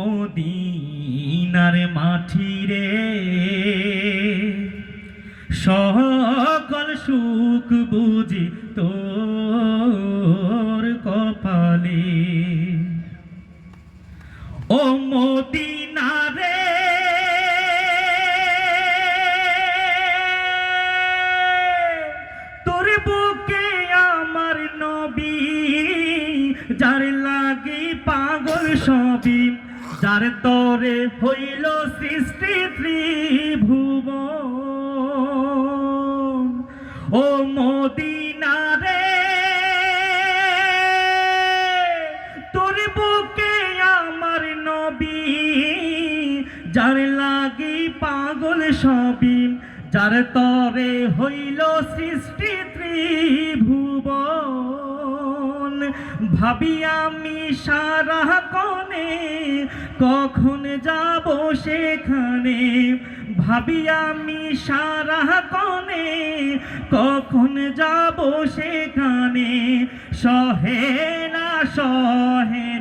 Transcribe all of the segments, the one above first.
মদিনার মাটি রে সকল সুখ বুঝি তোর কপালে। ও মদিনা রে তোর বুকে আমার নবী, যার লাগি পাগল সবই, যার তরে হইল সৃষ্টি ত্রিভুবন। ও মদিনা রে তোর বুকে আমার নবী, যার লাগি পাগল সবই, যার তরে হইল সৃষ্টি ত্রিভুবন। ভাবি আমি সারা কোণে কখন যাব সেখানে, ভাবি আমি সারা কোণে কখন যাব সেখানে। সহে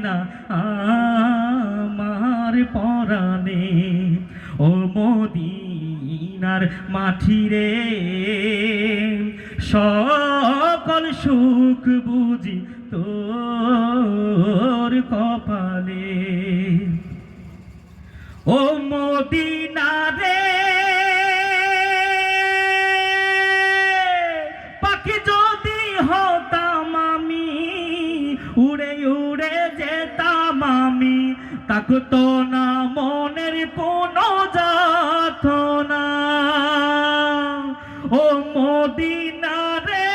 না আমার পরাণে। ও মদিনার মাটি রে সকল সুখ বুঝি তোর কপালে। ও মদিনা রে পাখি যদি হতাম আমি, উড়ে উড়ে যেতাম আমি, থাকতো না মনের কোনো যাতনা। ও মদিনা রে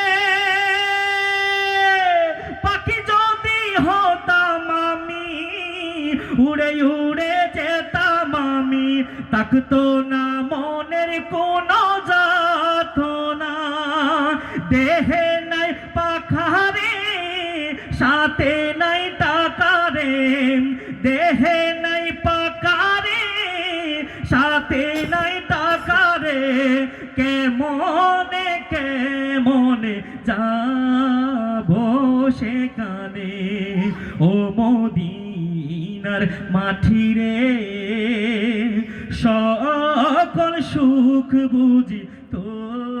পাখি যদি হতাম আমি, উড়ে উড়ে যেতাম আমি, থাকতো না মনের কোনো যাতনা। দেহে নাই পাখারে সাথে নাই টাকারে, দেহে নাই পাকারে সাথে নাই টাকারে, কেমনে কেমনে যাব সেখানে। ও মদিনার মাটি রে সকল সুখ বুঝি তোর